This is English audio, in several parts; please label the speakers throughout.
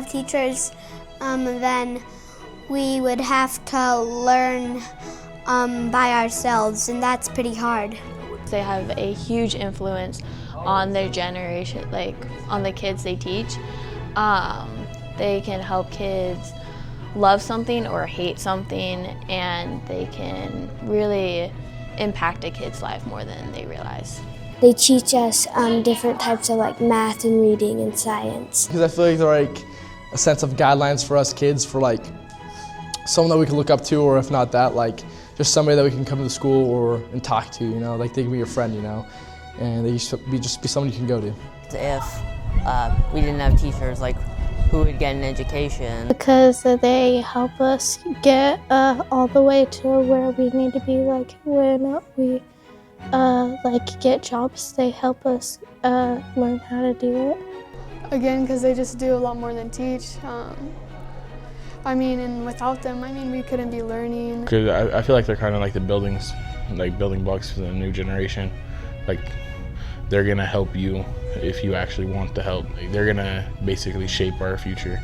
Speaker 1: have teachers, then we would have to learn by ourselves, and that's pretty hard.
Speaker 2: They have a huge influence on their generation, like on the kids they teach. They can help kids love something or hate something, and they can really impact a kid's life more than they realize.
Speaker 1: They teach us different types of like math and reading and science.
Speaker 3: Because I feel like they're like a sense of guidelines for us kids, for like someone that we can look up to, or if not that, like just somebody that we can come to school and talk to, you know, like they can be your friend, you know, and they just be someone you can go to.
Speaker 4: If we didn't have teachers, like who would get an education?
Speaker 5: Because they help us get all the way to where we need to be, like when we like get jobs, they help us learn how to do it.
Speaker 6: Again, because they just do a lot more than teach. And without them, we couldn't be learning.
Speaker 7: Because I feel like they're kind of like the building blocks for the new generation. Like they're gonna help you if you actually want to help. Like, they're gonna basically shape our future.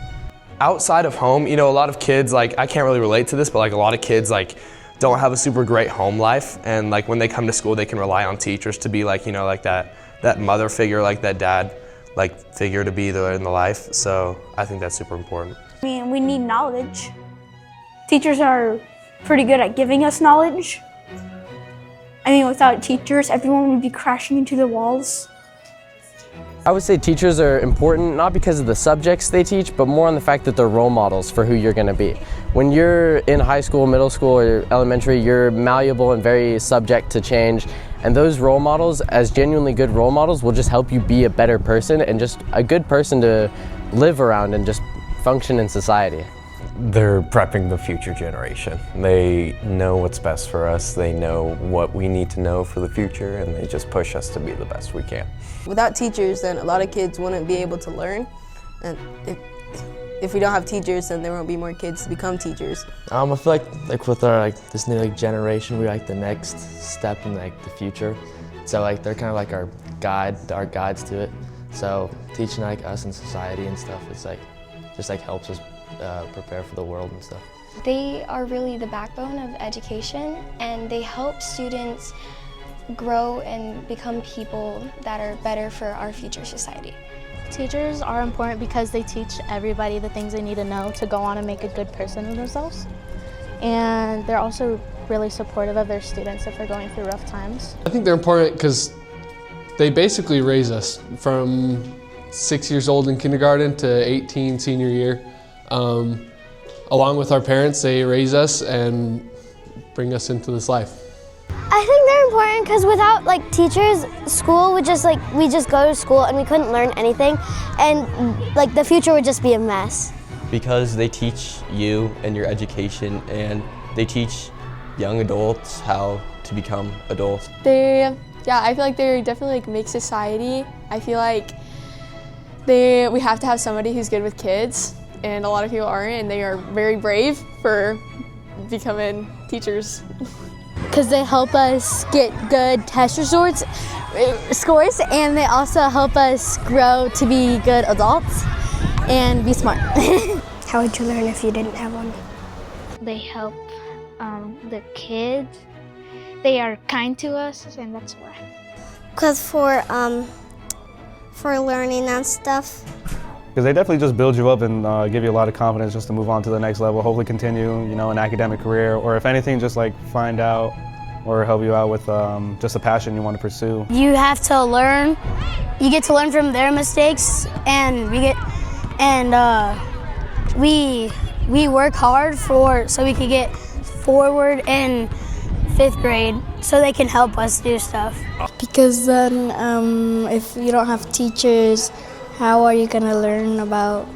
Speaker 8: Outside of home, you know, a lot of kids, like I can't really relate to this, but like a lot of kids like don't have a super great home life, and like when they come to school, they can rely on teachers to be like, you know, like that mother figure, like that dad like figure to be there in the life. So I think that's super important.
Speaker 9: We need knowledge. Teachers are pretty good at giving us knowledge. Without teachers, everyone would be crashing into the walls.
Speaker 10: I would say teachers are important, not because of the subjects they teach, but more on the fact that they're role models for who you're going to be. When you're in high school, middle school, or elementary, you're malleable and very subject to change. And those role models, as genuinely good role models, will just help you be a better person and just a good person to live around and just function in society.
Speaker 11: They're prepping the future generation. They know what's best for us, they know what we need to know for the future, and they just push us to be the best we can.
Speaker 12: Without teachers, then a lot of kids wouldn't be able to learn. And if we don't have teachers, then there won't be more kids to become teachers.
Speaker 13: I feel like with our this new generation, we're like the next step in like the future. So like they're kind of like our guides to it. So teaching like us in society and stuff, it's like just like helps us prepare for the world and stuff.
Speaker 14: They are really the backbone of education, and they help students grow and become people that are better for our future society.
Speaker 5: Teachers are important because they teach everybody the things they need to know to go on and make a good person of themselves. And they're also really supportive of their students if they're going through rough times.
Speaker 3: I think they're important because they basically raise us from 6 years old in kindergarten to 18 senior year. Along with our parents, they raise us and bring us into this life.
Speaker 1: I think they're important because without like teachers, school would just we just go to school and we couldn't learn anything, and like the future would just be a mess.
Speaker 15: Because they teach you and your education, and they teach young adults how to become adults.
Speaker 6: I feel like they definitely make society. I feel like we have to have somebody who's good with kids, and a lot of people aren't, and they are very brave for becoming teachers.
Speaker 5: Because they help us get good test scores, and they also help us grow to be good adults and be smart.
Speaker 1: How would you learn if you didn't have one?
Speaker 5: They help the kids. They are kind to us, and that's why.
Speaker 1: Because for learning and stuff.
Speaker 16: Because they definitely just build you up and give you a lot of confidence just to move on to the next level, hopefully continue, an academic career, or if anything, just like find out or help you out with just a passion you want to pursue.
Speaker 9: You have to learn. You get to learn from their mistakes, and we work hard so we can get forward in 5th grade so they can help us do stuff.
Speaker 5: Because then if you don't have teachers, how are you going to learn about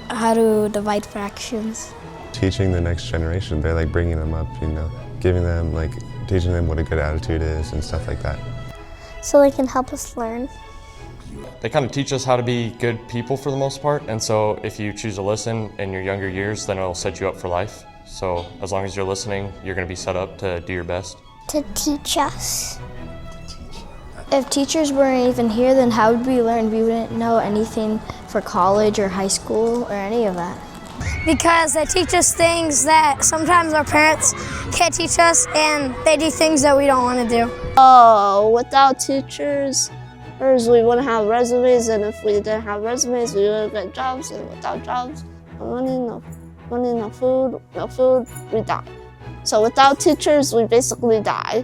Speaker 5: how to divide fractions?
Speaker 17: Teaching the next generation, they're like bringing them up, giving them teaching them what a good attitude is and stuff like that.
Speaker 1: So they can help us learn.
Speaker 18: They kind of teach us how to be good people for the most part, and so if you choose to listen in your younger years, then it'll set you up for life. So as long as you're listening, you're going to be set up to do your best.
Speaker 1: To teach us.
Speaker 19: If teachers weren't even here, then how would we learn? We wouldn't know anything for college or high school or any of that.
Speaker 20: Because they teach us things that sometimes our parents can't teach us, and they do things that we don't want to do.
Speaker 21: Without teachers, we wouldn't have resumes, and if we didn't have resumes, we wouldn't get jobs, and without jobs, no food, we die. So without teachers, we basically die.